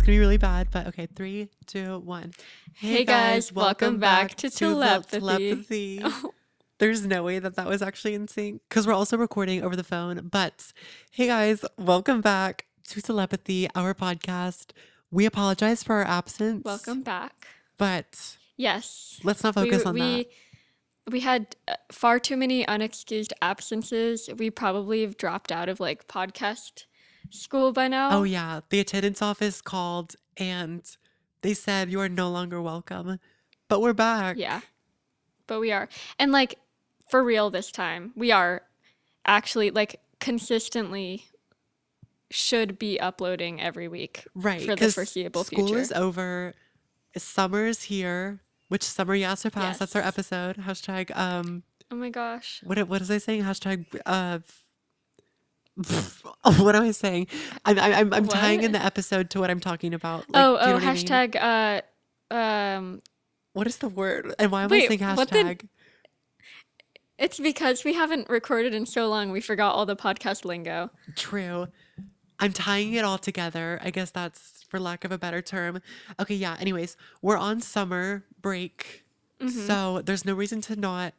gonna be really bad, but okay, 3, 2, 1. Hey guys, welcome back to Telepathy. Telepathy. There's no way that was actually in sync because we're also recording over the phone. But hey guys, welcome back to Telepathy, our podcast. We apologize for our absence. Welcome back. But yes, let's not focus on that. We had far too many unexcused absences. We probably have dropped out of like podcast school by now. Oh yeah, the attendance office called and they said you are no longer welcome. But we're back. Yeah, but we are. And like for real this time, we are actually like consistently should be uploading every week. Right. For the foreseeable future. School is over. Summer is here. Which summer yass or pass? Yes. That's our episode. Hashtag oh my gosh. What is I saying? Hashtag what am I saying? I'm tying in the episode to what I'm talking about. Like, do you know what hashtag I mean? What is the word? And why am I saying hashtag? It's because we haven't recorded in so long. We forgot all the podcast lingo. True. I'm tying it all together. I guess that's for lack of a better term. Okay, yeah. Anyways, we're on summer break. Mm-hmm. So there's no reason to not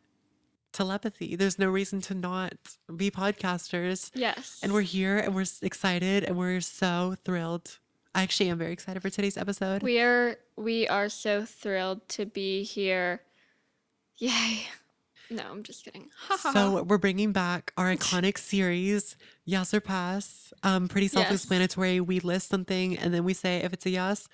telepathy. There's no reason to not be podcasters. Yes. And we're here and we're excited and we're so thrilled. I actually am very excited for today's episode. We are so thrilled to be here. Yay. No, I'm just kidding. So we're bringing back our iconic series, Yass or Pass. Pretty self-explanatory. Yes. We list something and then we say if it's a yes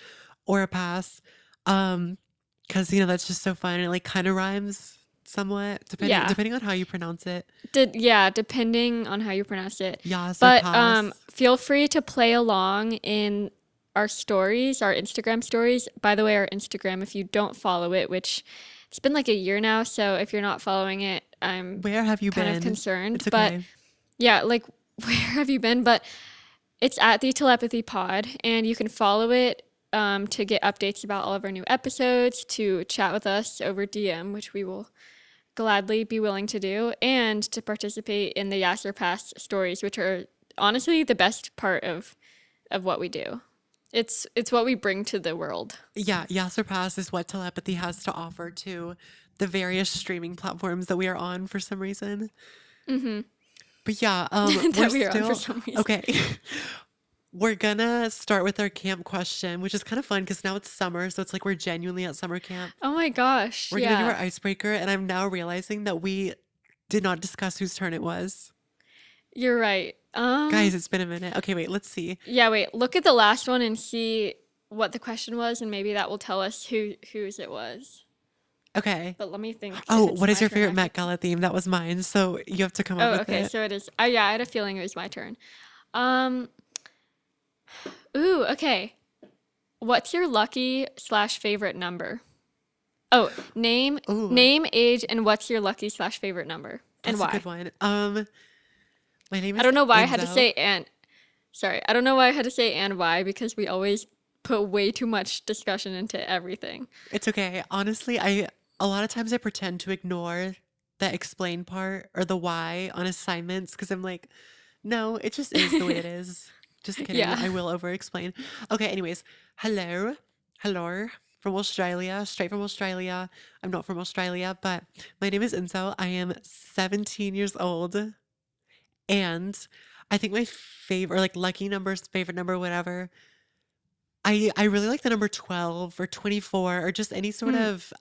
or a pass. Because that's just so fun and it like kind of rhymes somewhat depending on how you pronounce it. Depending on how you pronounce it. Yass or pass. Feel free to play along in our stories, our Instagram stories. By the way, our Instagram, if you don't follow it, which it's been like a year now, so if you're not following it, where have you kind been? Of concerned. It's okay. But yeah, like where have you been? But it's at the Telepathy Pod, and you can follow it to get updates about all of our new episodes, to chat with us over DM, which we will gladly be willing to do, and to participate in the Yass or Pass stories, which are honestly the best part of what we do. It's what we bring to the world. Yeah, Yass or Pass is what Telepathy has to offer to the various streaming platforms that we are on for some reason. Mm-hmm. But yeah, we are on for some reason. Okay. We're gonna start with our camp question, which is kind of fun because now it's summer, so it's like we're genuinely at summer camp. Oh my gosh. We're gonna do our icebreaker, and I'm now realizing that we did not discuss whose turn it was. You're right. Guys, it's been a minute. Okay, wait, let's see. Yeah, wait. Look at the last one and see what the question was, and maybe that will tell us whose it was. Okay. But let me think. Oh, what is your favorite Met Gala theme? That was mine, so you have to come up with it. Oh, okay, so it is. Oh, yeah, I had a feeling it was my turn. Ooh, okay. What's your lucky / favorite number? Oh, name, age, and what's your lucky / favorite number, and why? That's a good one. My name is I don't know why Enzo. I had to say and. Sorry, I don't know why I had to say and why, because we always put way too much discussion into everything. It's okay. Honestly, a lot of times I pretend to ignore the explain part or the why on assignments because I'm like, no, it just is the way it is. Just kidding. Yeah. I will over explain. Okay, anyways. Hello from Australia, straight from Australia. I'm not from Australia, but my name is Enzo. I am 17 years old. And I think my favorite, like lucky numbers, favorite number, whatever. I really like the number 12 or 24 or just any sort of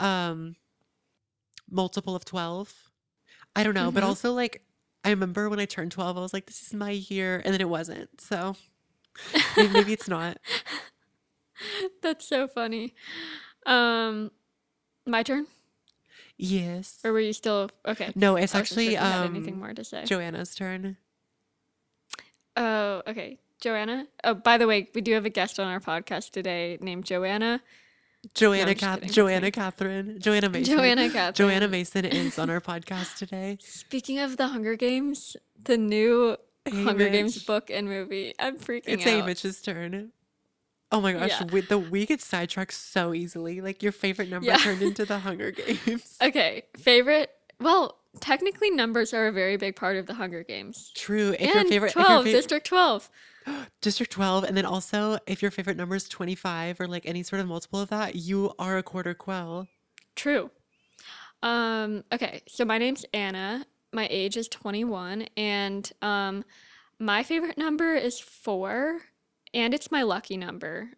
multiple of 12. I don't know, but also like I remember when I turned 12, I was like, this is my year, and then it wasn't. So maybe it's not. That's so funny. My turn? Yes. Or were you still okay? No, it's actually anything more to say. Joanna's turn. Oh, okay. Joanna. Oh, by the way, we do have a guest on our podcast today named Joanna. Joanna Catherine. Joanna Mason is on our podcast today. Speaking of the Hunger Games, the new Hunger Games book and movie, I'm freaking out. It's Mitch's turn. Oh my gosh, we get sidetracked so easily. Like your favorite number turned into the Hunger Games. Okay, favorite. Well, technically numbers are a very big part of the Hunger Games. True. If your favorite 12, District 12. District 12, and then also if your favorite number is 25 or like any sort of multiple of that, you are a quarter quell. True. Okay, so my name's Anna. My age is 21, and my favorite number is 4, and it's my lucky number.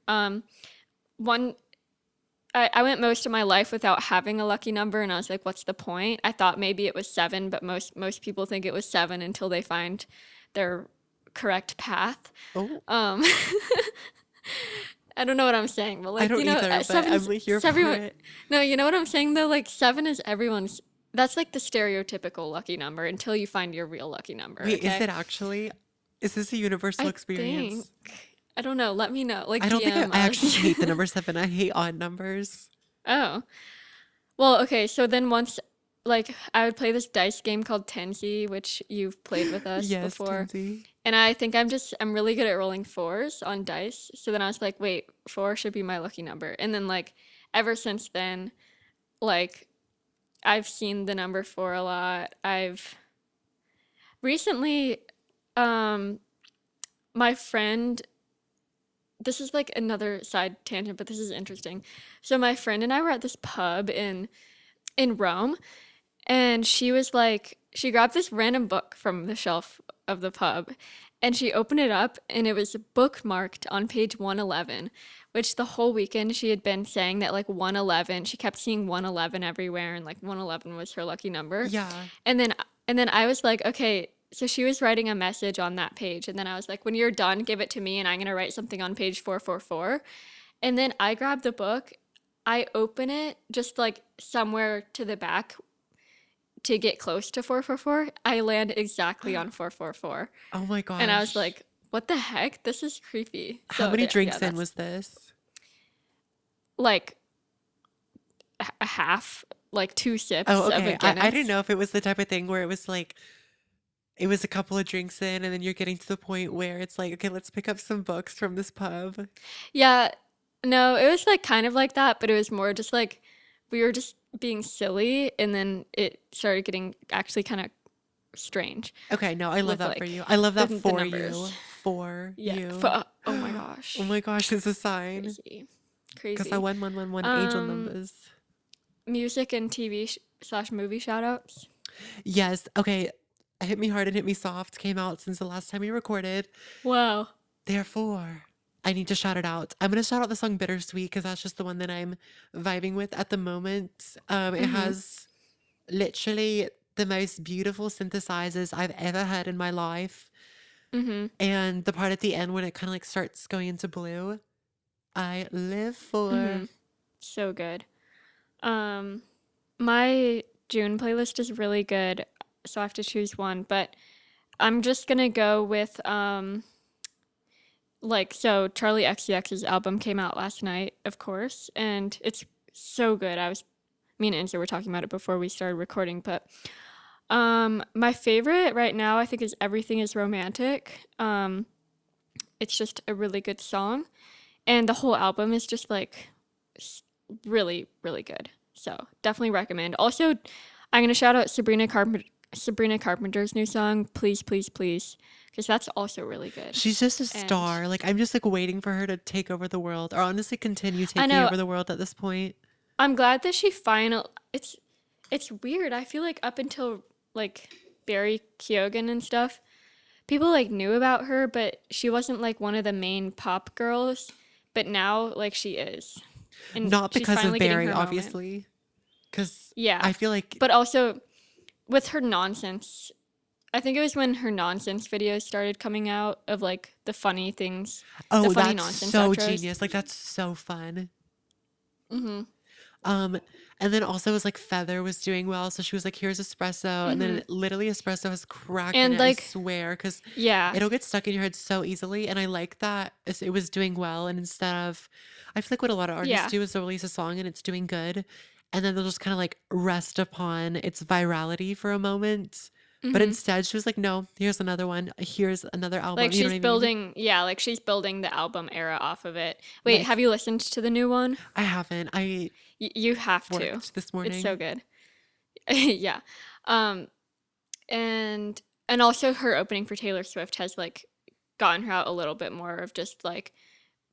One I went most of my life without having a lucky number, and I was like, what's the point? I thought maybe it was 7, but most people think it was 7 until they find their correct path. Oh, Um, I don't know what I'm saying, but I like, don't either, but I'm seven's like here for everyone. it. No, you know what I'm saying though? Like 7 is everyone's. That's like the stereotypical lucky number until you find your real lucky number. Wait, is Okay, it actually? Is this a universal I think. experience? I don't know. Let me know. Like I don't think DM I actually us. hate the number 7. I hate odd numbers. Oh. Well, okay, so then once, like, I would play this dice game called Tenzi, which you've played with us Yes, before. Tinsy. And I think I'm really good at rolling 4s on dice. So then I was like, wait, 4 should be my lucky number. And then, like, ever since then, like, I've seen the number 4 a lot. I've recently, um, my friend, this is like another side tangent, but this is interesting. So my friend and I were at this pub in Rome, and she was like, she grabbed this random book from the shelf of the pub, and she opened it up, and it was bookmarked on page 111, which the whole weekend she had been saying that like 111, she kept seeing 111 everywhere, and like 111 was her lucky number. Yeah. And then I was like, okay, so she was writing a message on that page, and then I was like, when you're done, give it to me, and I'm gonna write something on page 444. And then I grab the book, I open it just like somewhere to the back to get close to 444. I land exactly on 444. Oh my And I was gosh. like, what the heck? This is creepy. How So many yeah, drinks in that's was this? like a half, like 2 Oh, sips of a okay. I didn't Guinness. know if it was the type of thing where it was like it was a couple of drinks in and then you're getting to the point where it's like, okay, let's pick up some books from this pub. Yeah, no, it was like kind of like that, but it was more just like we were just being silly, and then it started getting actually kind of strange Okay, no, I love with that for like you. I love that the for numbers. you. For Yeah. you. Oh my Oh gosh. my gosh, it's a sign. Crazy. Because I Crazy. won 111 angel Um, numbers. music and TV slash movie shout outs. Yes. Okay. Hit Me Hard and Hit Me Soft came out since the last time we recorded. Wow. Therefore, I need to shout it out. I'm going to shout out the song Bittersweet because that's just the one that I'm vibing with at the moment. It Mm-hmm. has literally the most beautiful synthesizers I've ever heard in my life. Mm-hmm. And the part at the end when it kind of like starts going into blue, I live for. Mm-hmm. So good. Um, my June playlist is really good, so I have to choose one, but I'm just gonna go with like, so Charlie XCX's album came out last night, of course, and it's so good. Me and Enzo were talking about it before we started recording, but my favorite right now I think is Everything is Romantic. It's just a really good song, and the whole album is just like really, really good. So definitely recommend. Also, I'm gonna shout out Sabrina Carpenter's new song, Please, Please, Please, because that's also really good. She's just a And star. Like, I'm just like waiting for her to take over the world or honestly continue I taking know over the world at this point. I'm glad that she final. It's weird. I feel like up until like Barry Keoghan and stuff, people like knew about her, but she wasn't like one of the main pop girls. But now, like she is, and Not she's because of finally getting Barry, her moment. obviously. Because Yeah, I feel like, but also with her nonsense. I think it was when her nonsense videos started coming out of like the funny things, the oh, funny that's nonsense so outros. genius. Like, that's so fun. Mm-hmm. Um, and then also it was like Feather was doing well, so she was like, "Here's espresso," and Mm-hmm. then literally espresso has crack in And it. I like, swear, because yeah, it'll get stuck in your head so easily. And I like that it was doing well, and instead of, I feel like what a lot of artists yeah. do is they'll release a song and it's doing good, and then they'll just kind of like rest upon its virality for a moment. But Mm-hmm. instead, she was like, "No, here's another one. Here's another Like album." You know what she's I mean? building, yeah, like she's building the album era off of it. Wait, Like have you listened to the new one? I haven't. I You have to. worked this It's so morning. good. Yeah. Um and also her opening for Taylor Swift has like gotten her out a little bit more of just like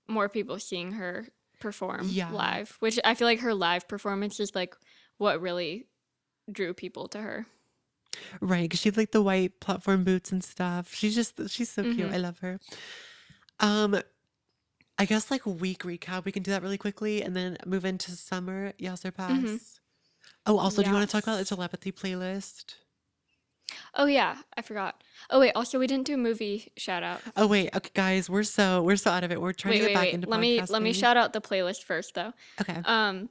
more people seeing her perform Yeah. live, which I feel like her live performance is like what really drew people to her. Right, because she had like the white platform boots and stuff. She's so cute. Mm-hmm. I love her. Um, I guess like week recap, we can do that really quickly and then move into summer. Yes or Mm-hmm. pass. Oh, also, do you want to talk about the Yes. telepathy playlist? Oh yeah, I forgot. Oh wait, also we didn't do movie shout out. Oh wait, okay, guys, we're so out of it. We're trying to Wait, get wait, back wait. into Let me podcasting. shout out the playlist first though. Okay. Um,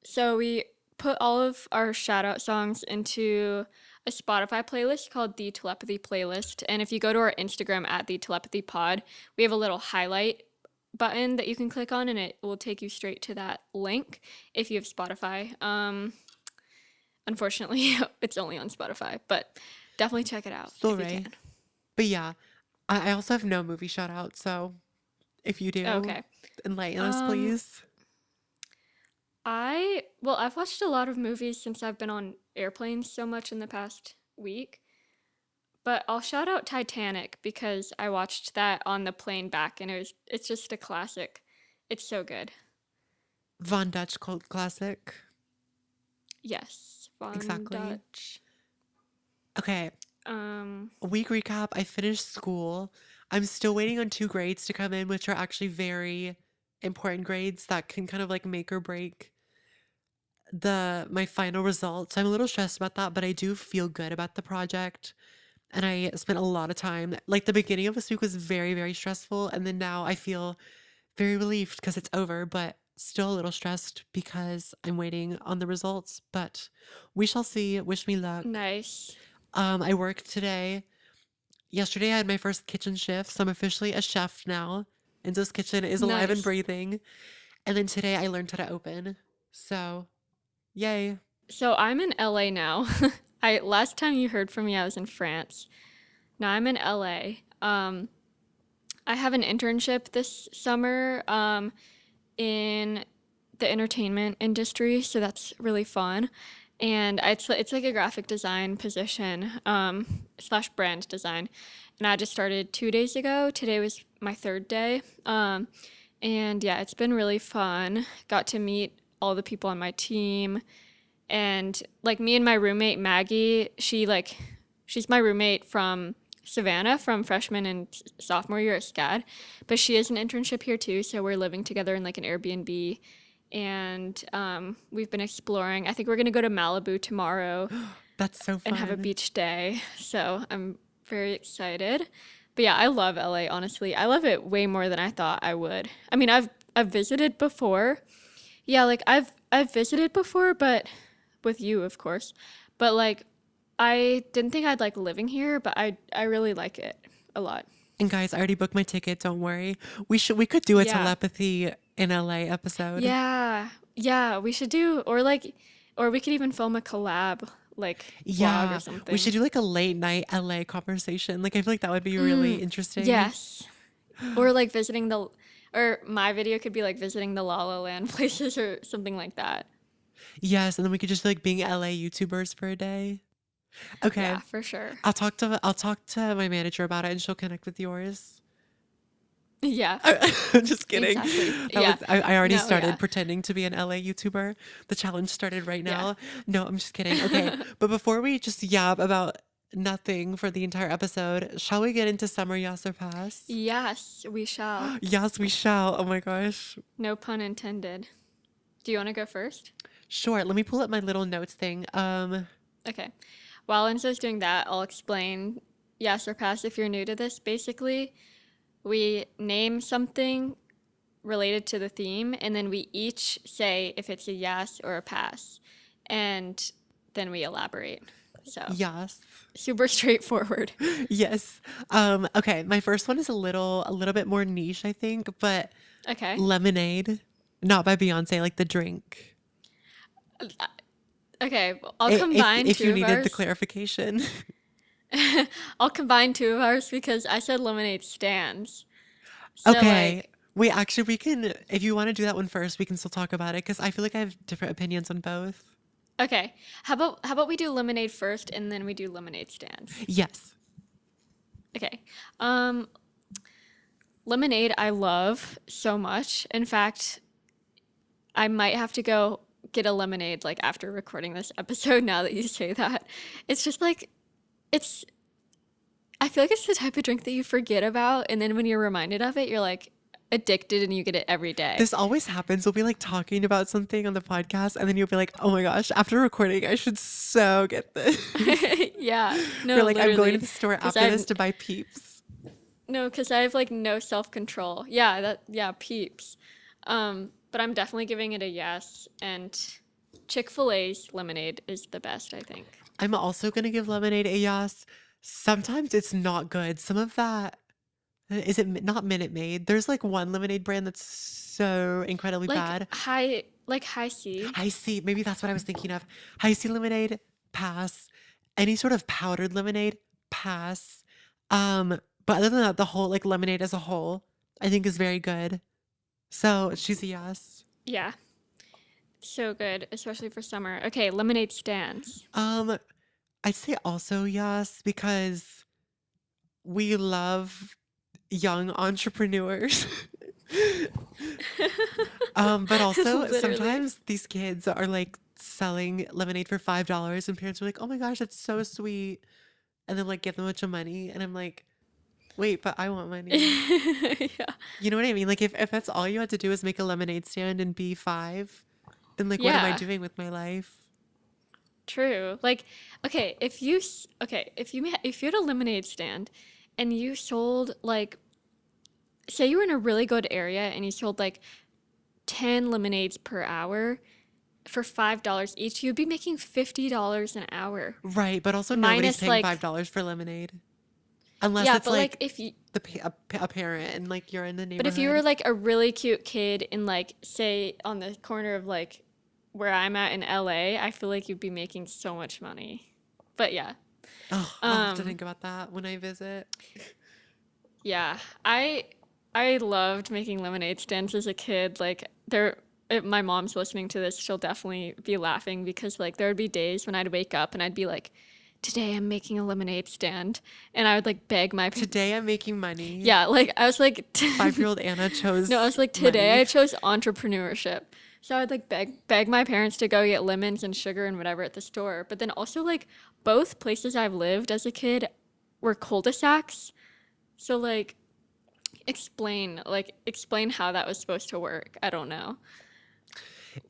so we put all of our shout out songs into a Spotify playlist called the Telepathy playlist. And if you go to our Instagram at the Telepathy Pod, we have a little highlight button that you can click on and it will take you straight to that link if you have Spotify. Unfortunately, it's only on Spotify, but definitely check it out if you Sorry. can. But yeah, I also have no movie shout out, so if you do, Okay. enlighten us, Um, please. I've watched a lot of movies since I've been on airplanes so much in the past week, but I'll shout out Titanic because I watched that on the plane back and it's just a classic. It's so good. Von Dutch cult classic. Yes, Von Exactly. Dutch. Okay, Um, week recap. I finished school. I'm still waiting on two grades to come in, which are actually very important grades that can kind of like make or break the my final results. I'm a little stressed about that, but I do feel good about the project. And I spent a lot of time. Like the beginning of this week was very, very stressful, and then now I feel very relieved because it's over, but still a little stressed because I'm waiting on the results. But we shall see. Wish me luck. nice. I worked today. Yesterday I had my first kitchen shift, so I'm officially a chef now. Enzo's kitchen is alive and Nice. breathing. And then today I learned how to open. So, yay. So I'm in LA now. I last time you heard from me I was in France. Now I'm in LA. I have an internship this summer in the entertainment industry, so that's really fun. And it's like a graphic design position slash brand design. And I just started 2 days ago. Today was my third day. And yeah, it's been really fun. Got to meet all the people on my team. And like me and my roommate Maggie, she's my roommate from Savannah from freshman and sophomore year at SCAD, but she has an internship here too, so we're living together in like an Airbnb, and we've been exploring. I think we're gonna go to Malibu tomorrow That's so and have a fun. beach day, so I'm very excited. But yeah, I love LA. Honestly, I love it way more than I thought I would. I mean, I've visited before. Yeah, like I've visited before, but with you, of course. But like I didn't think I'd like living here, but I really like it a lot. And guys, I already booked my ticket, don't worry. We could do a Yeah. telepathy in LA episode. Yeah. Yeah, we should do or we could even film a collab like vlog or Yeah, we something. should do like a late night LA conversation. Like I feel like that would be really interesting. Yes. Or like visiting the or my video could be like visiting the La La Land places or something like that. Yes, and then we could just like being LA YouTubers for a day. Okay. Yeah, for sure. I'll talk to my manager about it and she'll connect with yours. Yeah, I'm just kidding. exactly. That was Yeah. I already No, yeah. started pretending to be an LA YouTuber. The challenge started right Yeah. now. No, I'm just kidding. Okay, but before we just yab about nothing for the entire episode, shall we get into summer yes or pass? Yes, we shall. Yes, we shall. Oh my gosh. No pun intended. Do you want to go first? Sure. Let me pull up my little notes thing. Okay. While Enzo's doing that, I'll explain yes or pass if you're new to this. Basically, we name something related to the theme, and then we each say if it's a yes or a pass, and then we elaborate. So Yes. super straightforward. Yes. Okay, my first one is a little bit more niche, I think, but Okay. Lemonade, not by Beyonce, like the drink. Okay. I'll If combine if two you of needed the ours. clarification. I'll combine two of ours because I said lemonade stands. So Okay. like, Wait, actually we can if you want to do that one first, we can still talk about it because I feel like I have different opinions on both. okay. How about we do lemonade first and then we do lemonade stands? Yes. Okay. Um, Lemonade, I love so much. In fact, I might have to go get a lemonade like after recording this episode now that you say that. It's just like, it's, I feel like it's the type of drink that you forget about. And then when you're reminded of it, you're like addicted and you get it every day. This always happens. We'll be like talking about something on the podcast, and then you'll be like, oh my gosh, after recording, I should so get this. Yeah, You're no, like, I'm going to literally. the store Because after this I've, to buy Peeps. no, because I have like no self control. Yeah, yeah, Peeps. But I'm definitely giving it a yes. And Chick-fil-A's lemonade is the best, I think. I'm also going to give lemonade a yes. Sometimes it's not good. Some of that, is it not Minute Maid? There's like one lemonade brand that's so incredibly bad. Like high C. High C, maybe that's what I was thinking of. High C lemonade, pass. Any sort of powdered lemonade, pass. But other than that, the whole like lemonade as a whole, I think is very good. So she's a yes. Yeah, so good, especially for summer. Okay, lemonade stands. Um, I'd say also yes because we love young entrepreneurs. But also Literally. sometimes these kids are like selling lemonade for $5 and parents are like, oh my gosh, that's so sweet. And then like give them a bunch of money. And I'm like, wait, but I want money. Yeah. You know what I mean? Like if that's all you had to do is make a lemonade stand and be five, then like what am I Yeah, doing with my life? true. Like, okay, if you had a lemonade stand and you sold like, say you were in a really good area and you sold like 10 lemonades per hour for $5 each, you'd be making $50 an hour. Right, but also nobody's Minus paying like, $5 for lemonade unless yeah, it's but like like a parent and like you're in the but if you were neighborhood. like a really cute kid in like, say, on the corner of like where I'm at in LA, I feel like you'd be making so much money. But yeah. Oh, I'll have to Um, think about that when I visit. yeah. I loved making lemonade stands as a kid. Like there if my mom's listening to this, she'll definitely be laughing because like there would be days when I'd wake up and I'd be like, today I'm making a lemonade stand, and I would like beg my Today I'm making money. yeah, like I was like 5-year-old Anna no, I chose was like, today money. I chose entrepreneurship. So I would like beg my parents to go get lemons and sugar and whatever at the store. But then also like both places I've lived as a kid were cul-de-sacs. So explain how that was supposed to work. I don't know.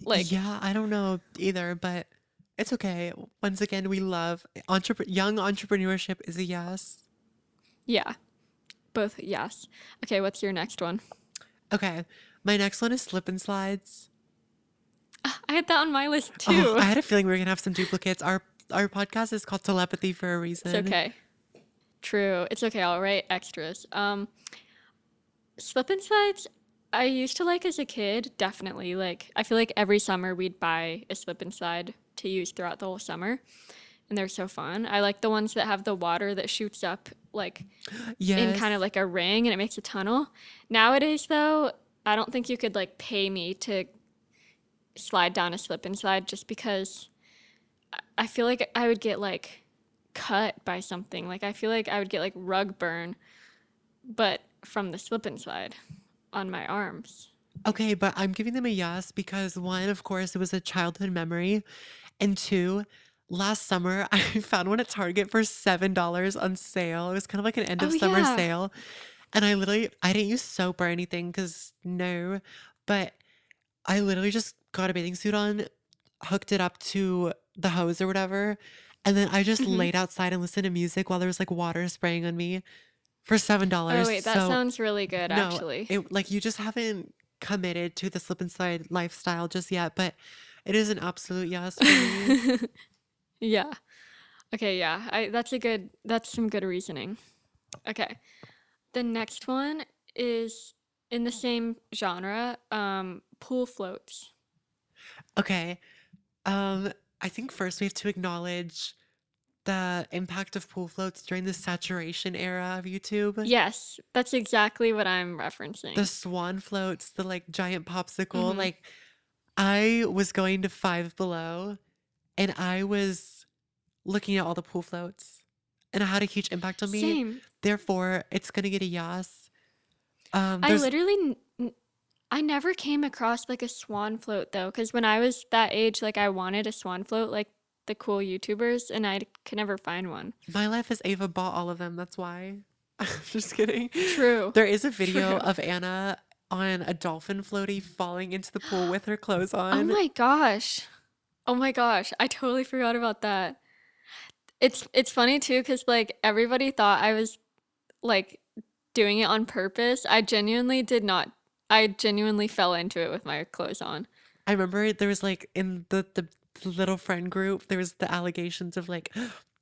Like, Yeah, I don't know either, but it's okay. Once again, we love young entrepreneurship is a yes. yeah, both yes. Okay, what's your next one? Okay, my next one is slip and slides. I had that on my list Oh, too. I had a feeling we were gonna have some duplicates. Our podcast is called Telepathy for a It's reason. okay. True. It's okay. I'll write extras. Slip and slides, I used to like as a kid, definitely. Like, I feel like every summer we'd buy a slip and slide to use throughout the whole summer, and they're so fun. I like the ones that have the water that shoots up, like, in kind of Yes. like a ring and it makes a tunnel. Nowadays, though, I don't think you could, like, pay me to slide down a slip and slide just because I feel like I would get, like, cut by something. Like, I feel like I would get, like, rug burn, but from the slip and slide on my arms. Okay, but I'm giving them a yes because one, of course, it was a childhood memory, and two, last summer I found one at Target for $7 on sale. It was kind of like an end Oh, of summer yeah. sale, and I didn't use soap or anything because no, but I literally just got a bathing suit on, hooked it up to the hose or whatever, and then I just Hmm. laid outside and listened to music while there was like water spraying on me for $7. Oh, wait, that So sounds really good, no, actually. it like you just haven't committed to the slip and slide lifestyle just yet, but it is an absolute yes for me. Yeah. Okay, yeah. That's some good reasoning. Okay. The next one is in the same genre, pool floats. Okay. Um, I think first we have to acknowledge the impact of pool floats during the saturation era of YouTube. Yes, that's exactly what I'm The referencing. swan floats, the like giant popsicle. Hmm. Like I was going to Five Below and I was looking at all the pool floats and it had a huge impact on me. Same. therefore it's gonna get a yass. I There's literally I never came across like a swan float though, because when I was that age, like I wanted a swan float, like the cool YouTubers, and I could never find one. My Life as Ava bought all of them. That's why. Just kidding. True. There is a video True. of Anna on a dolphin floaty falling into the pool with her clothes Oh on. my gosh. Oh my gosh. I totally forgot about that. It's funny too, because like everybody thought I was like doing it on purpose. I genuinely did not. I genuinely fell into it with my clothes on. I remember there was like in the little friend group, there was the allegations of like,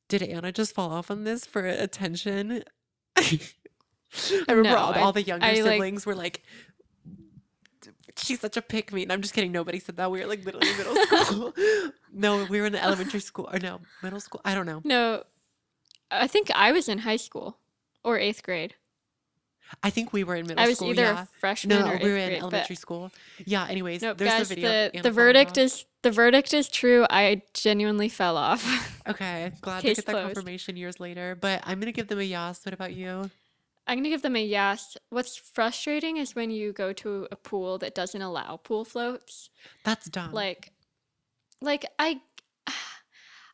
did Anna just fall off on this for attention? I remember No, all the younger I like siblings were like, she's such a pick me. And I'm just kidding. Nobody said that. We were like literally in middle school. No, we were in elementary school or no, middle school. I don't know. no. I think I was in high school or eighth grade. I think we were in middle I was school. either a Yeah. freshman No, or we were eighth in grade, but elementary school. Yeah. Anyways, nope, there's the guys, video of the Anna falling off. the verdict is true. I genuinely fell off. Okay. Glad to Case get that closed. confirmation years later. But I'm going to give them a yas. What about you? I'm gonna give them a yes. What's frustrating is when you go to a pool that doesn't allow pool floats. That's dumb. Like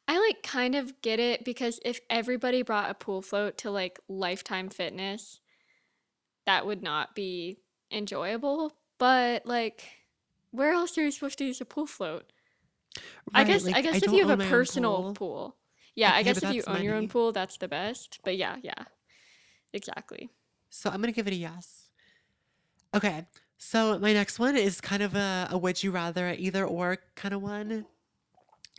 I like kind of get it because if everybody brought a pool float to like Lifetime Fitness, that would not be enjoyable. But like, where else are you supposed to use a pool float? Right. I Like, I guess if don't you have own a my own personal pool. pool. Yeah, I Yeah, guess but if you that's own your own money. pool, that's the best. But yeah, yeah, exactly. So I'm going to give it a yes. Okay. So my next one is kind of a would you rather, a either or kind of one.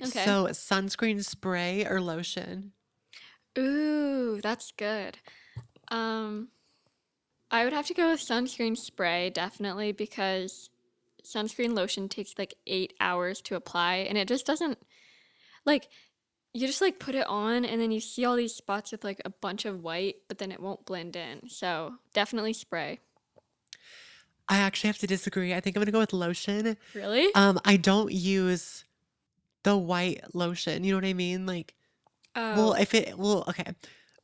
Okay. So sunscreen spray or lotion? Ooh, that's good. Um, I would have to go with sunscreen spray, definitely, because sunscreen lotion takes like 8 hours to apply, and it just doesn't like you just like put it on, and then you see all these spots with like a bunch of white, but then it won't blend in. So definitely spray. I actually have to disagree. I think I'm going to go with lotion. Really? I don't use the white lotion. You know what I mean? Like, well, Oh, okay.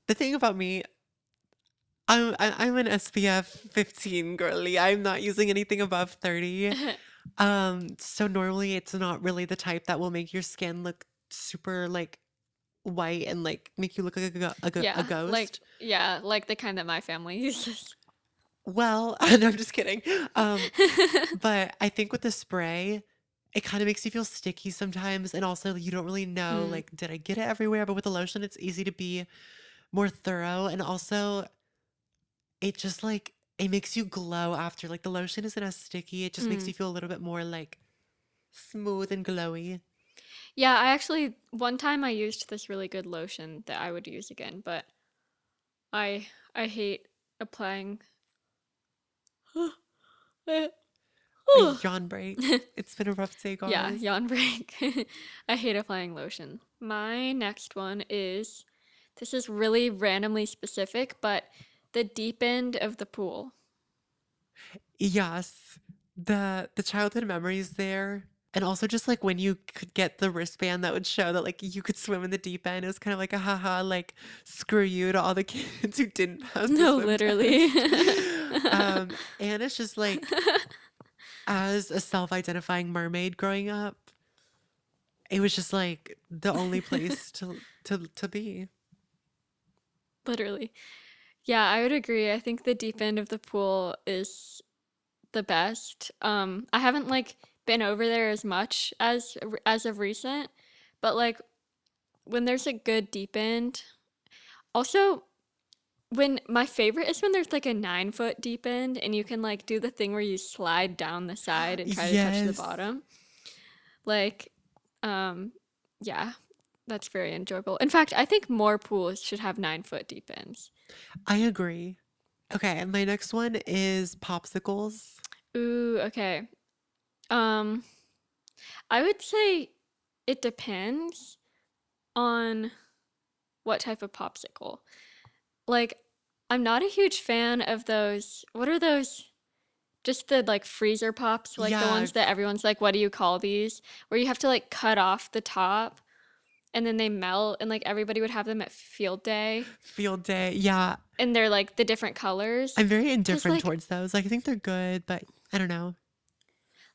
The thing about me, I'm an SPF 15 girly. I'm not using anything above 30. So normally it's not really the type that will make your skin look super like white and like make you look like a ghost. yeah, like the kind that my family uses. Well, no, I'm just kidding. Um, but I think with the spray, it kind of makes you feel sticky sometimes, and also you don't really know Mm, like did I get it everywhere? But with the lotion, it's easy to be more thorough, and also it just like it makes you glow after. Like the lotion isn't as sticky. It just makes mm. you feel a little bit more like smooth and glowy. Yeah, I actually one time I used this really good lotion that I would use again, but I hate applying. A yawn break. It's been a rough day, Yeah, guys. yawn break. I hate applying lotion. My next one is this is really randomly specific, but the deep end of the pool. Yes, the childhood memories there, and also just like when you could get the wristband that would show that like you could swim in the deep end. It was kind of like a haha, like screw you to all the kids who didn't pass the No, swim literally. test. And it's just like as a self-identifying mermaid growing up, it was just like the only place to be. Literally. Yeah, I would agree. I think the deep end of the pool is the best. I haven't like been over there as much as of recent, but like when there's a good deep end. Also, when my favorite is when there's like a 9 foot deep end and you can like do the thing where you slide down the side and try to touch the Yes, bottom. Like, um, yeah, that's very enjoyable. In fact, I think more pools should have 9 foot deep ends. I agree. Okay, and my next one is popsicles. Ooh, okay. Um, I would say it depends on what type of popsicle. Like, I'm not a huge fan of those. What are those? Just the like freezer pops, like the Yeah, ones that everyone's like, what do you call these? Where you have to like cut off the top and then they melt, and like everybody would have them at field day, Field day. Yeah. and they're like the different colors. I'm very Cause indifferent towards those. Like I think they're good, but I don't know.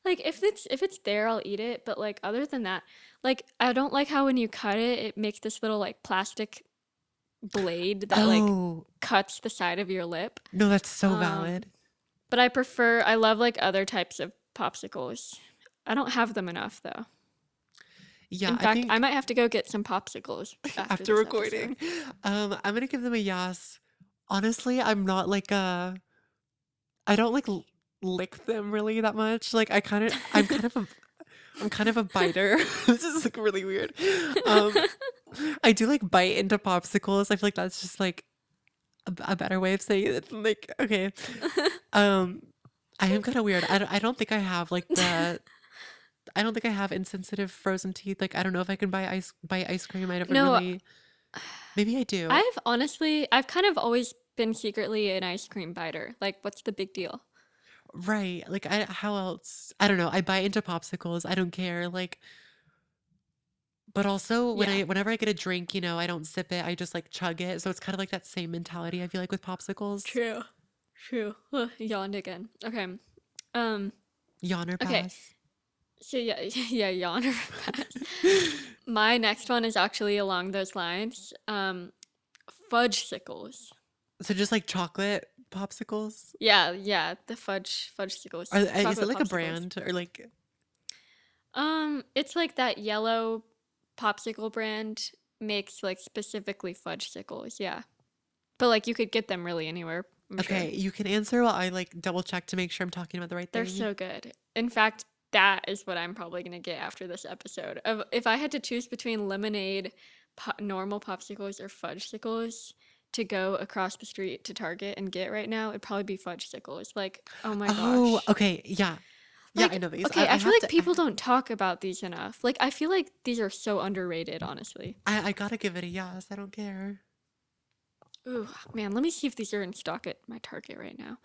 like if it's there, I'll eat it. But like other than that, like I don't like how when you cut it, it makes this little like plastic blade that like Oh, cuts the side of your lip. no, that's so Um, valid. but I love like other types of popsicles. I don't have them enough though. Yeah, In I fact, I think might have to go get some popsicles after after this episode. recording, I'm gonna give them a yes. Honestly, I'm not like a I don't like lick them really that much. Like I'm kind of a biter. This is like really weird. Um, I do like bite into popsicles. I feel like that's just like a better way of saying it. Like, okay. Um, I am kind of weird. I don't think I have like I don't think I have insensitive frozen teeth. Like, I don't know if I can buy ice cream. I never No, really. Maybe I do. I've kind of always been secretly an ice cream biter. Like, what's the big deal? Right. Like, how else? I don't know. I bite into popsicles. I don't care. Like, but also Yeah, whenever I get a drink, I don't sip it. I just like chug it. So it's kind of like that same mentality I feel like with popsicles. true. True. Ugh, yawned again. Okay. Um, Yawner okay. pass. So yeah, yeah, yawner. My next one is actually along those lines. Fudgesicles. So just like chocolate popsicles. Yeah, yeah, the fudgesicles, Is it chocolate like a popsicles. brand or like It's like that yellow popsicle brand makes like specifically fudgesicles. Yeah, but like you could get them really anywhere, I'm sure. okay, you can answer while I like double check to make sure I'm talking about the right They're thing. so good. In fact, that is what I'm probably gonna get after this episode. If I had to choose between lemonade, normal popsicles, or fudgesicles to go across the street to Target and get right now, it'd probably be fudgesicles. Like, oh my Oh, gosh. okay. Yeah. Yeah, I Like, know these. okay, I I feel have like to people don't talk about these enough. Like, I feel like these are so underrated, honestly. I gotta give it a yes. I don't care. Ooh, man, let me see if these are in stock at my Target right now.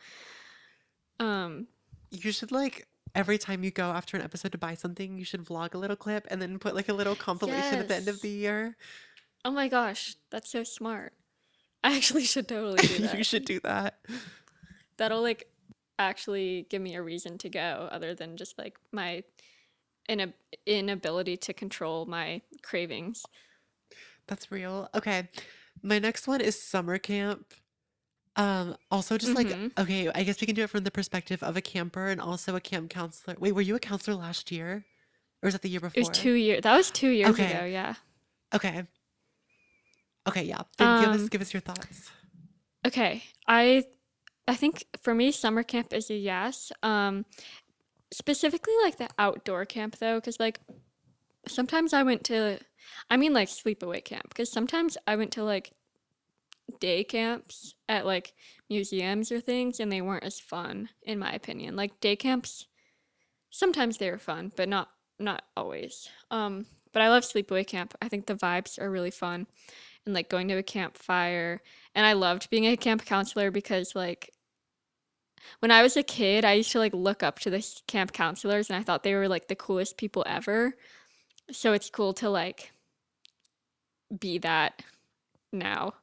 Um, You should like every time you go after an episode to buy something, you should vlog a little clip and then put like a little compilation at the end of yes. the year. Oh my gosh, that's so smart. I actually should totally do You that. should do that. That'll like actually give me a reason to go other than just like my inability to control my cravings. That's real. Okay. My next one is summer camp. Also just like, Mm-hmm. okay, I guess we can do it from the perspective of a camper and also a camp counselor. Wait, were you a counselor last year? Or was that the year It was before? 2 years. That was 2 years ago. Okay. Yeah. Okay. Okay, yeah. Then Um. give us your thoughts. Okay. I think for me, summer camp is a yes. Specifically like the outdoor camp though, because like sometimes I mean like sleepaway camp, because sometimes I went to like day camps at like museums or things, and they weren't as fun in my opinion. Like day camps, sometimes they were fun, but not always. But I love sleepaway camp. I think the vibes are really fun, and like going to a campfire. And I loved being a camp counselor because like when I was a kid, I used to like look up to the camp counselors, and I thought they were like the coolest people ever. So it's cool to like be that now.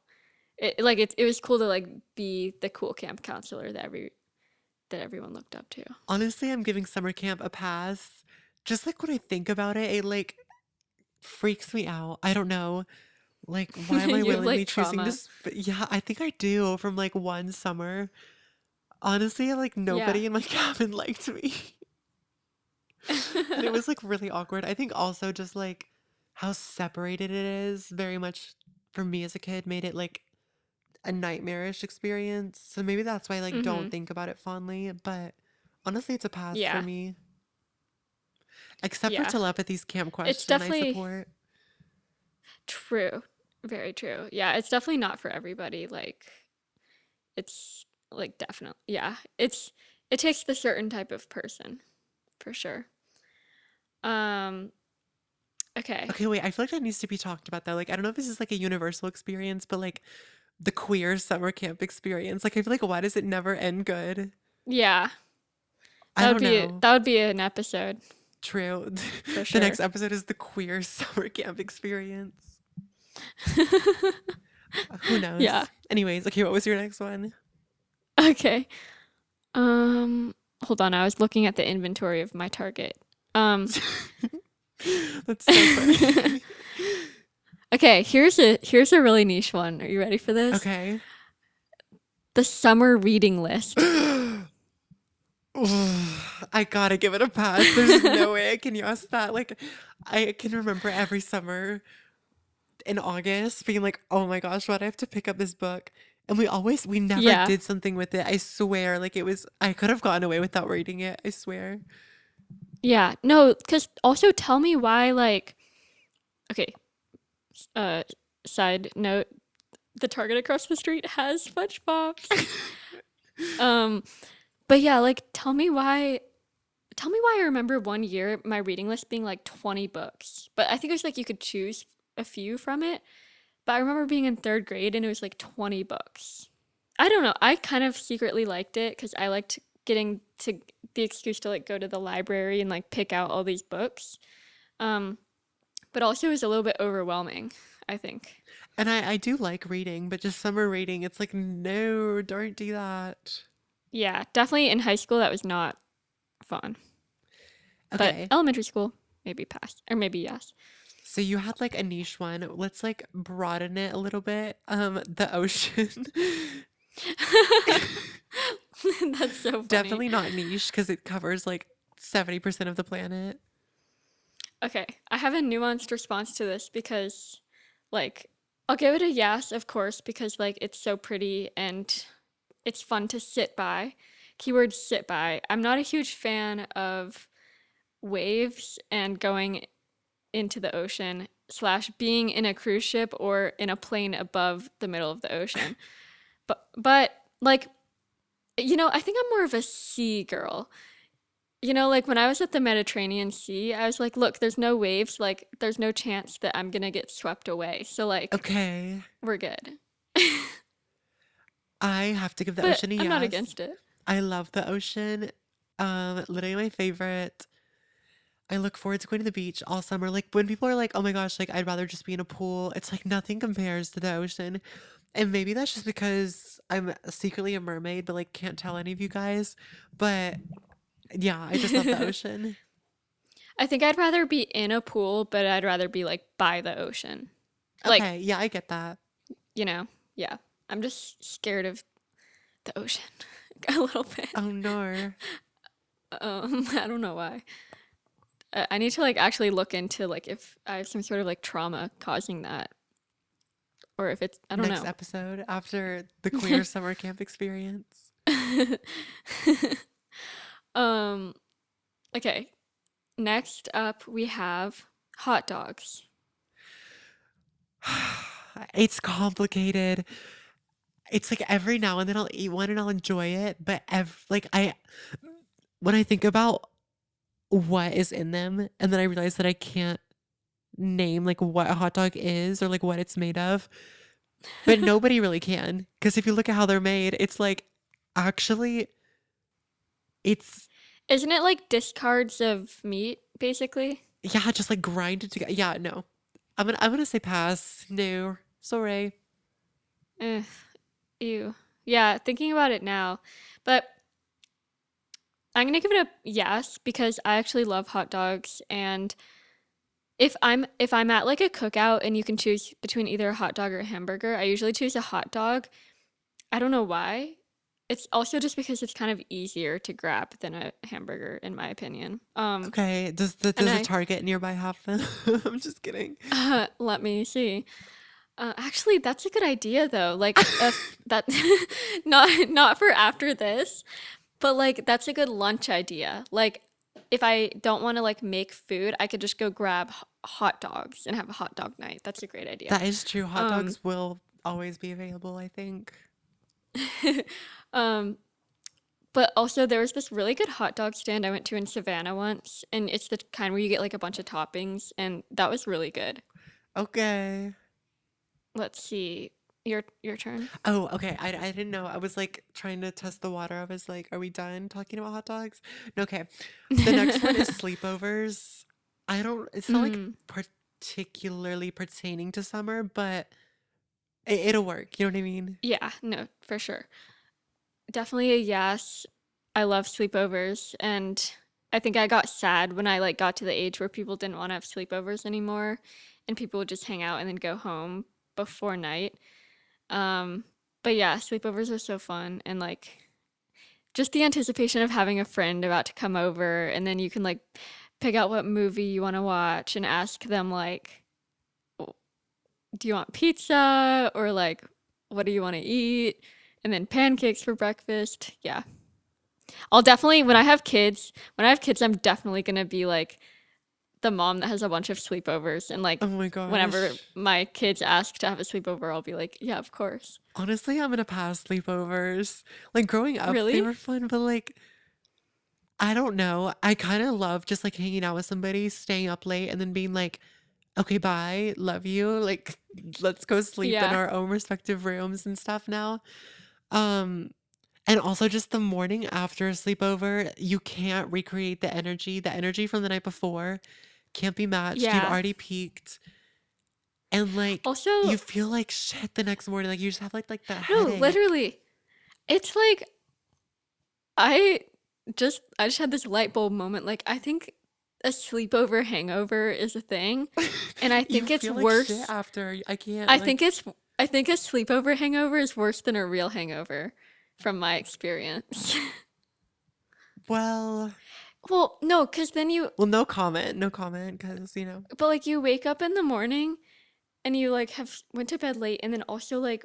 It was cool to like be the cool camp counselor that everyone looked up to. Honestly, I'm giving summer camp a pass. Just like when I think about it, it like freaks me out. I don't know. Like, why am I You have willingly like choosing trauma. this? But yeah, I think I do from like one summer. Honestly, like Yeah. nobody in my cabin liked me. And it was like really awkward. I think also just like how separated it is very much for me as a kid made it like a nightmarish experience. So maybe that's why I like Mm-hmm. don't think about it fondly, but honestly it's a pass for Yeah. me. Except for Yeah. telepathy's camp It's question, I definitely support. true. Very true. Yeah, it's definitely not for everybody. Like it's like definitely yeah. It takes the certain type of person, for sure. Um, okay. Okay, wait, I feel like that needs to be talked about though. Like I don't know if this is like a universal experience, but like the queer summer camp experience. Like I feel like why does it never end good? Yeah. I don't know. That would be an episode True. for The next sure. episode is the queer summer camp experience. Who Yeah. knows? Anyways, okay, what was your next one? Okay. Um, Hold on. I was looking at the inventory of my Target. Um, That's so funny. okay. Here's a really niche one. Are you ready for this? Okay. The summer reading list. I gotta give it a pass. There's no way I can use that. Like, I can remember every summer in August being like, oh my gosh, why do I have to pick up this book? And we never Yeah. did something with it. I swear. Like, I could have gotten away without reading it. I swear. Yeah. No, because also tell me why, like, okay, uh, side note, the Target across the street has Fudge Pops. Um, but yeah, like, tell me why I remember one year my reading list being like 20 books. But I think it was like you could choose a few from it. But I remember being in third grade and it was like 20 books. I don't know. I kind of secretly liked it because I liked getting to the excuse to like go to the library and like pick out all these books. Um, but also it was a little bit overwhelming, I think. And I do like reading, but just summer reading, it's like, no, don't do that. Yeah, definitely in high school that was not fun. But Okay. elementary school, maybe pass or maybe yes. So you had like a niche one. Let's like broaden it a little bit. The ocean. That's so funny. Definitely not niche because it covers like 70% of the planet. Okay, I have a nuanced response to this because, like, I'll give it a yes, of course, because, like, it's so pretty and it's fun to sit by. Keyword sit by. I'm not a huge fan of waves and going into the ocean, slash, being in a cruise ship or in a plane above the middle of the ocean. But, like, I think I'm more of a sea girl. Like when I was at the Mediterranean Sea, I was like, look, there's no waves, like there's no chance that I'm gonna get swept away. So like Okay. we're good. I have to give the But ocean a I'm not yes. against it. I love the ocean. Literally my favorite. I look forward to going to the beach all summer. Like when people are like, "Oh my gosh, like I'd rather just be in a pool." It's like nothing compares to the ocean. And maybe that's just because I'm secretly a mermaid, but like can't tell any of you guys. But yeah, I just love the ocean. I think I'd rather be in a pool, but I'd rather be like by the ocean. Like, Okay, yeah, I get that. yeah. I'm just scared of the ocean a little bit. Oh no. I don't know why. I need to like actually look into like if I have some sort of like trauma causing that or if it's I don't Next know. episode after the queer summer camp experience. um okay. Next up we have hot dogs. It's complicated. It's like every now and then I'll eat one and I'll enjoy it, but like when I think about what is in them and then I realize that I can't name like what a hot dog is or like what it's made of, but nobody really can because if you look at how they're made, it's like actually it's Isn't it like discards of meat basically? yeah, just like grinded together. Yeah, no. I'm gonna say pass. No. Sorry. Eh, ew. Yeah, thinking about it now. But I'm gonna give it a yes because I actually love hot dogs and if I'm at like a cookout and you can choose between either a hot dog or a hamburger, I usually choose a hot dog. I don't know why. It's also just because it's kind of easier to grab than a hamburger, in my opinion. Okay. And Does the I Target nearby have them? I'm just kidding. let me see. Actually, that's a good idea though. Like if that not for after this, but like that's a good lunch idea. Like if I don't want to like make food, I could just go grab hot dogs and have a hot dog night. That's a great idea. That is true. Hot Um, dogs will always be available, I think. um, but also there was this really good hot dog stand I went to in Savannah once, and it's the kind where you get like a bunch of toppings, and that was really good. Okay. Let's see. Your turn. Oh, okay. I didn't know. I was like trying to test the water. I was like, are we done talking about hot dogs? No, okay. The next one is sleepovers. I don't, it's not like Mm. particularly pertaining to summer, but it'll work. You know what I mean? Yeah, no, for sure. Definitely a yes. I love sleepovers, and I think I got sad when I like got to the age where people didn't want to have sleepovers anymore and people would just hang out and then go home before night. Um, but yeah, sleepovers are so fun, and like just the anticipation of having a friend about to come over, and then you can like pick out what movie you want to watch and ask them like, do you want pizza, or like, what do you want to eat? And then pancakes for breakfast. Yeah. I'll definitely when I have kids, I'm definitely going to be like the mom that has a bunch of sleepovers, and like Oh my whenever gosh. my kids ask to have a sleepover, I'll be like, yeah, of course. Honestly, I'm gonna pass sleepovers. Like growing up, they Really? were fun, but like I don't know. I kind of love just like hanging out with somebody, staying up late, and then being like, okay, bye, love you. Like, let's go sleep in Yeah. our own respective rooms and stuff now. Um, and also just the morning after a sleepover, you can't recreate the energy. The energy from the night before can't be matched. You've Yeah. already peaked. And like you Also, feel like shit the next morning. Like you just have like that no, headache. literally. It's like I I just had this light bulb moment. Like I think a sleepover hangover is a thing, and I You think it's feel like shit worse. after. I can't I like think it's I think a sleepover hangover is worse than a real hangover from my experience. well, Well, no, cuz then you no comment. No comment cuz, you know. but like you wake up in the morning and you like have went to bed late, and then also like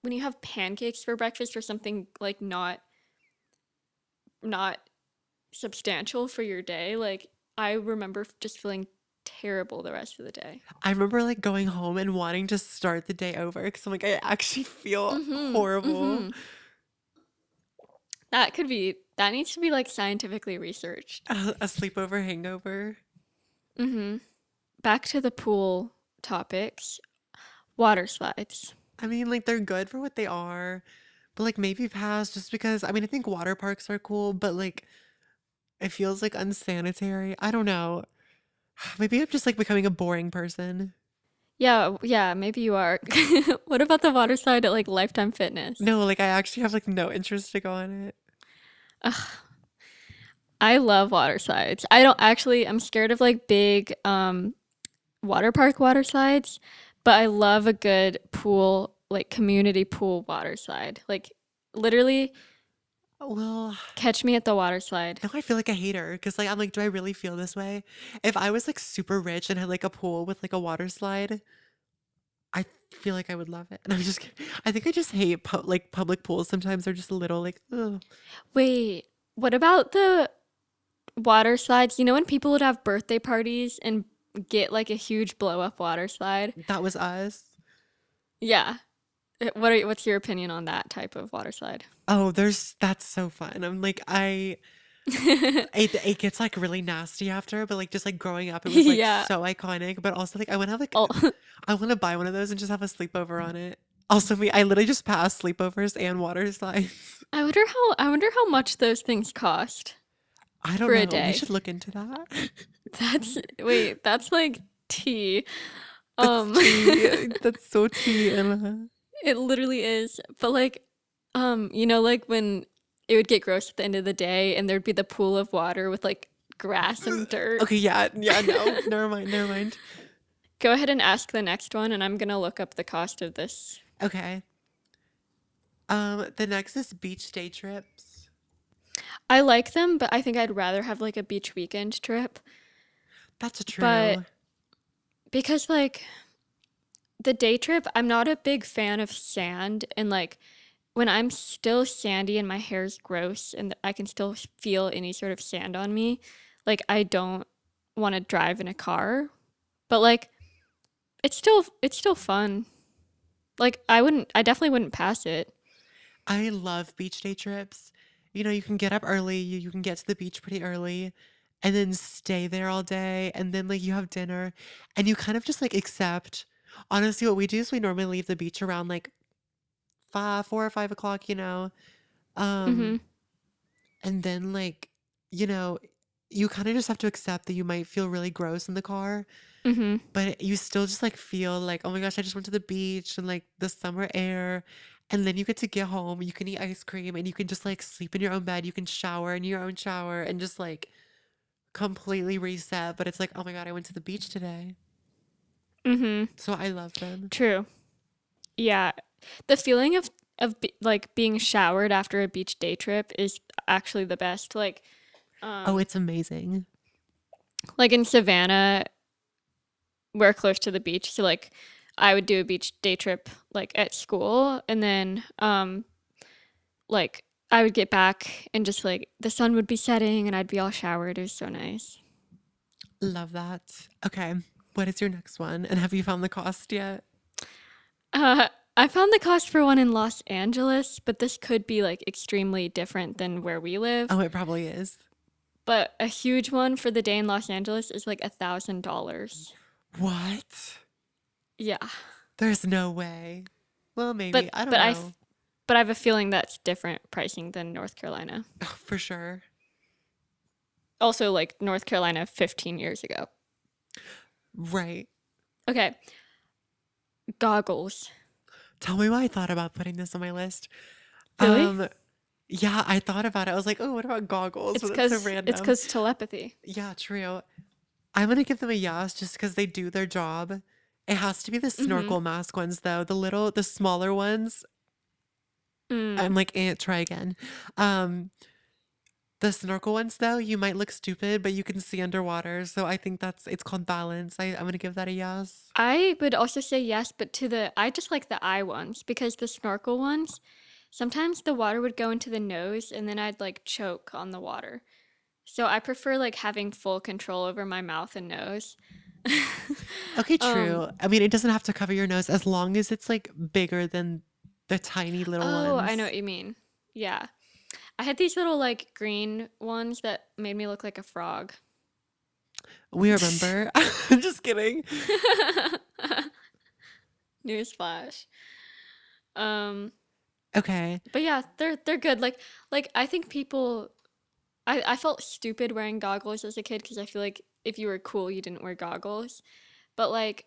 when you have pancakes for breakfast or something like not substantial for your day, like I remember just feeling terrible the rest of the day. I remember like going home and wanting to start the day over cuz I'm like I actually feel Mhm. horrible. Mhm. That needs to be like scientifically researched. A sleepover hangover. Mhm. Back to the pool topics. Water slides. I mean, like they're good for what they are, but like maybe pass just because I mean, I think water parks are cool, but like it feels like unsanitary. I don't know. Maybe I'm just like becoming a boring person. Yeah, yeah, maybe you are. What about the water slide at like Lifetime Fitness? No, like I actually have like no interest to go on it. I love water slides. I don't actually, I'm scared of like big water park water slides, but I love a good pool, like community pool water slide. Like literally Well, catch me at the water slide. now I feel like a hater because like I'm like, do I really feel this way? If I was like super rich and had like a pool with like a water slide, I feel like I would love it. And I'm just kidding. I think I just hate like public pools sometimes. They're just a little like, ugh. Wait, what about the water slides? You know when people would have birthday parties and get like a huge blow up water slide? That was us. Yeah. What's your opinion on that type of water slide? Oh, that's so fun. I'm like it gets like really nasty after, but like just like growing up, it was like Yeah. so iconic. But also like I want to have like Oh, I want to buy one of those and just have a sleepover on it. Also, me, I literally just passed sleepovers and water slides. I wonder how much those things cost I don't for a know. We day. should look into that. That's like tea. That's Um tea. That's so tea. And it literally is. But like you know like when it would get gross at the end of the day and there'd be the pool of water with like grass and dirt. okay, yeah, yeah, no, never mind, never mind. Go ahead and ask the next one, and I'm gonna look up the cost of this. Okay. The next is beach day trips. I like them, but I think I'd rather have like a beach weekend trip. That's But true. because like the day trip, I'm not a big fan of sand, and like when I'm still sandy and my hair's gross and I can still feel any sort of sand on me, like I don't want to drive in a car. But like it's still fun. Like I definitely wouldn't pass it. I love beach day trips. You know, you can get up early, you can get to the beach pretty early, and then stay there all day, and then like you have dinner, and you kind of just like accept. Honestly, what we do is we normally leave the beach around like 4 or 5 o'clock, you know. Um, Mhm. and then like, you know, you kind of just have to accept that you might feel really gross in the car, Mm-hmm. but you still just like feel like, oh my gosh, I just went to the beach and like the summer air. And then you get to get home, you can eat ice cream and you can just like sleep in your own bed. You can shower in your own shower and just like completely reset. But it's like, oh my God, I went to the beach today. Mm-hmm. So I love them. True. Yeah. The feeling of like being showered after a beach day trip is actually the best. Oh, Um, it's amazing. like in Savannah, we're close to the beach, so like I would do a beach day trip like at school, and then like I would get back and just like the sun would be setting and I'd be all showered. It was so nice. Love that. Okay. What is your next one? And have you found the cost yet? I found the cost for one in Los Angeles, but this could be like extremely different than where we live. Oh, it probably is. But a huge one for the day in Los Angeles is like $1,000. What? Yeah, There's no way. Well, but maybe. I don't but know. I have a feeling that's different pricing than North Carolina. Oh, for sure. Also, like North Carolina 15 years ago. Right. Okay, goggles. Tell me why I thought about putting this on my list. Really? Um, yeah, I thought about it. I was like, oh, what about goggles? It's But that's so because it's random. because telepathy. Yeah, true. I'm gonna give them a yes just because they do their job. It has to be the Mm-hmm. snorkel mask ones though. The smaller ones. Mm. I'm like, try again. Um, the snorkel ones though, you might look stupid, but you can see underwater. So I think it's called balance. I'm gonna give that a yes. I would also say yes, but I just like the eye ones because the snorkel ones, sometimes the water would go into the nose and then I'd like choke on the water. So I prefer like having full control over my mouth and nose. Okay, um, true. I mean, it doesn't have to cover your nose as long as it's like bigger than the tiny little oh, I know ones. what you mean. Yeah. I had these little like green ones that made me look like a frog. We remember. I'm just kidding. Newsflash. Um, Okay. but yeah, they're good. Like I think people I felt stupid wearing goggles as a kid because I feel like if you were cool, you didn't wear goggles. But like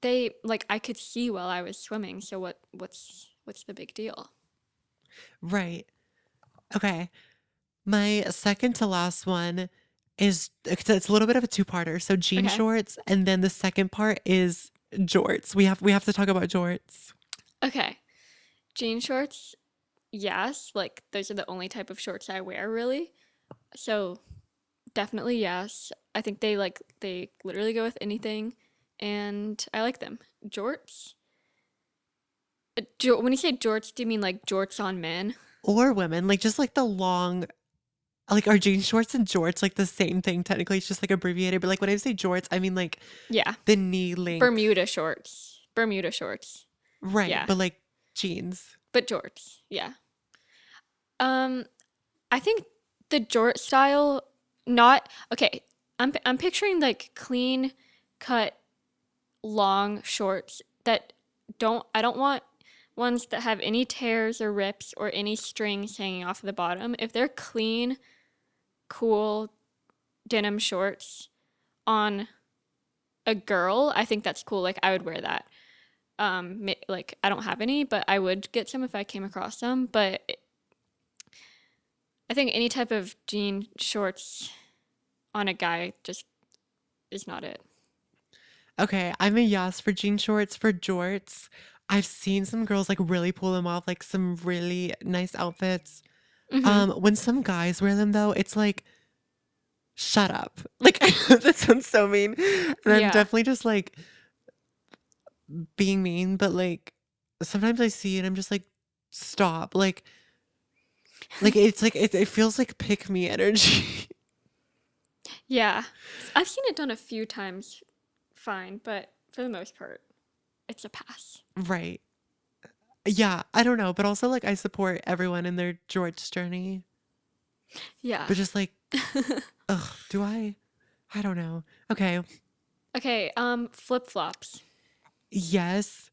they like I could see while I was swimming, so what's the big deal? Right. Okay. My second to last one is it's a little bit of a two-parter. So jean Okay. shorts, and then the second part is jorts. We have to talk about jorts. Okay. Jean shorts, yes, like those are the only type of shorts I wear really. So definitely yes. I think they literally go with anything and I like them. Jorts? When you say jorts, do you mean like jorts on men? Or women, like just like the long like are jean shorts and jorts like the same thing technically? It's just like abbreviated, but like when I say jorts, I mean like Yeah. the knee length. Bermuda shorts. Bermuda shorts. Right, Yeah. but like jeans. But jorts. Yeah. Um, I think the jort style, not okay. I'm picturing like clean cut long shorts that don't I don't want ones that have any tears or rips or any strings hanging off the bottom. If they're clean, cool denim shorts on a girl, I think that's cool. Like I would wear that. Like I don't have any, but I would get some if I came across some. But I think any type of jean shorts on a guy just is not it. Okay, I'm a yes for jean shorts. For jorts, I've seen some girls like really pull them off, like some really nice outfits. Mm-hmm. When some guys wear them though, it's like, shut up. Like that sounds so mean. And I'm Yeah. definitely just like being mean, but like sometimes I see it, I'm just like, stop. Like it's like it feels like pick me energy. Yeah. I've seen it done a few times fine, but for the most part, it's a pass. Right. Yeah, I don't know, but also like I support everyone in their George journey. Yeah. But just like, ugh, do I? I don't know. Okay. Okay, flip-flops. Yes.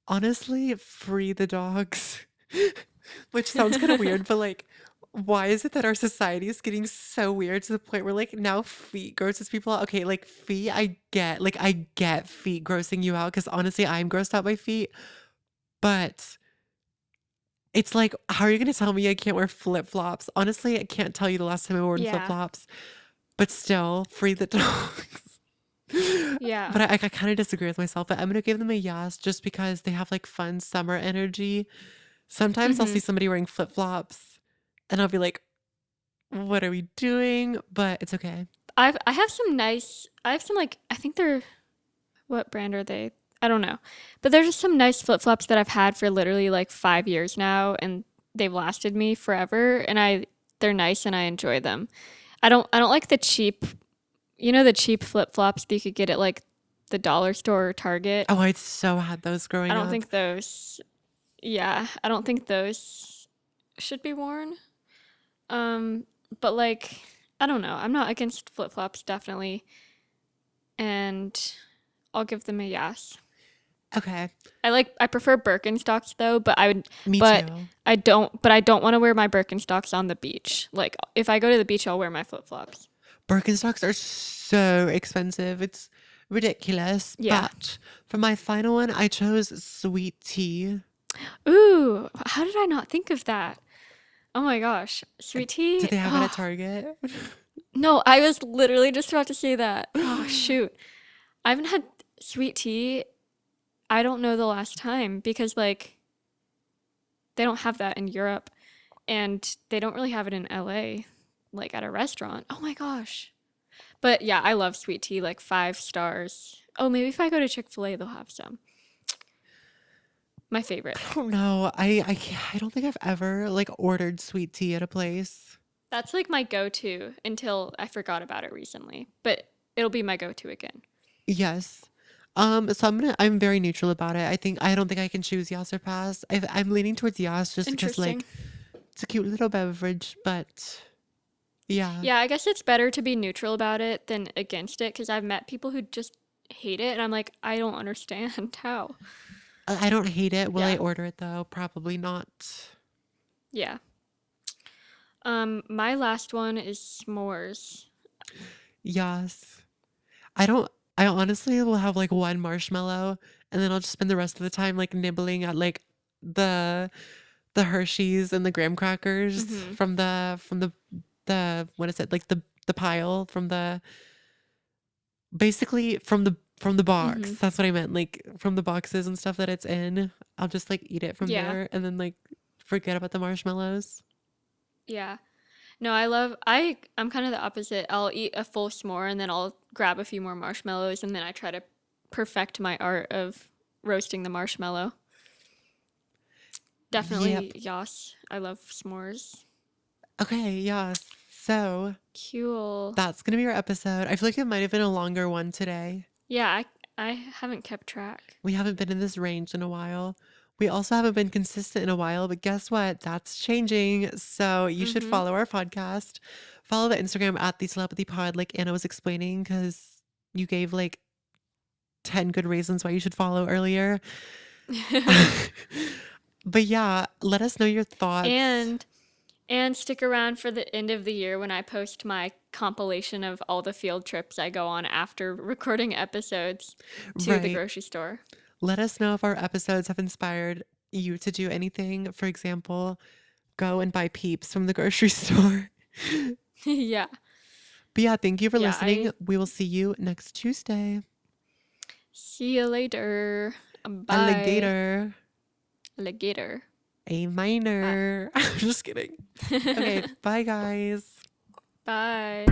Honestly, free the dogs. Which sounds kind of weird, but like Why is it that our society is getting so weird to the point where like now feet grosses people out? Okay, like feet, I get feet grossing you out because honestly, I'm grossed out by feet. But it's like, how are you gonna tell me I can't wear flip flops? Honestly, I can't tell you the last time I wore flip Yeah. flops. But still, free the dogs. Yeah. But I kind of disagree with myself. But I'm gonna give them a yes just because they have like fun summer energy. Sometimes I'll see Mhm. somebody wearing flip flops, and I'll be like, "What are we doing?" But it's okay. I have some like I think they're what brand are they? I don't know. But there's just some nice flip-flops that I've had for literally like 5 years now and they've lasted me forever and they're nice and I enjoy them. I don't like the cheap, the cheap flip-flops that you could get at like the dollar store or Target. Oh, I so had those I growing don't up. think those yeah, I don't think those should be worn. Um but like I don't know. I'm not against flip-flops definitely and I'll give them a yes. Okay, I prefer Birkenstocks though, me but too. I don't want to wear my Birkenstocks on the beach. Like if I go to the beach, I'll wear my flip-flops. Birkenstocks are so expensive. It's ridiculous. Yeah. But for my final one, I chose sweet tea. Ooh, how did I not think of that? Oh my gosh. Sweet Do tea? they have it at Oh, Target? no, I was literally just about to say that. Oh, shoot. I haven't had sweet tea. I don't know the last time because like they don't have that in Europe and they don't really have it in LA like at a restaurant. Oh my gosh. But yeah, I love sweet tea, like 5 stars. Oh, maybe if I go to Chick-fil-A, they'll have some. My favorite. I don't know. I don't think I've ever like ordered sweet tea at a place. That's like my go-to until I forgot about it recently. But it'll be my go-to again. Yes. So I'm very neutral about it. I don't think I can choose yes or pass. I'm leaning towards yes just because Interesting. like it's a cute little beverage, but yeah. Yeah, I guess it's better to be neutral about it than against it because I've met people who just hate it and I'm like, I don't understand how. I don't hate it. Will I Yeah. order it though? Probably not. Yeah. My last one is s'mores. Yes. I don't I honestly will have like one marshmallow and then I'll just spend the rest of the time like nibbling at like the the Hershey's and the graham crackers Mm-hmm. from the what is it? Like the pile from the basically from the box. Mm-hmm. That's what I meant. Like from the boxes and stuff that it's in. I'll just like eat it from Yeah. there and then like forget about the marshmallows. Yeah. No, I'm kind of the opposite. I'll eat a full s'more and then I'll grab a few more marshmallows and then I try to perfect my art of roasting the marshmallow. Definitely Yep. yass. I love s'mores. Okay, yeah. So Cool. that's gonna be our episode. I feel like it might have been a longer one today. Yeah, I haven't kept track. We haven't been in this range in a while. We also haven't been consistent in a while, but guess what? That's changing. So you should Mm-hmm. follow our podcast. Follow the Instagram at the Telepathy Pod, like Anna was explaining, because you gave like 10 good reasons why you should follow earlier. But yeah, let us know your thoughts. and and stick around for the end of the year when I post my compilation of all the field trips I go on after recording episodes to the Right. grocery store. Let us know if our episodes have inspired you to do anything. For example, go and buy peeps from the grocery store. Yeah. But yeah, thank you for Yeah, listening. I We will see you next Tuesday. see you later. Bye. Alligator. Alligator. A Bye. minor. I'm just kidding. Okay, bye guys. Bye.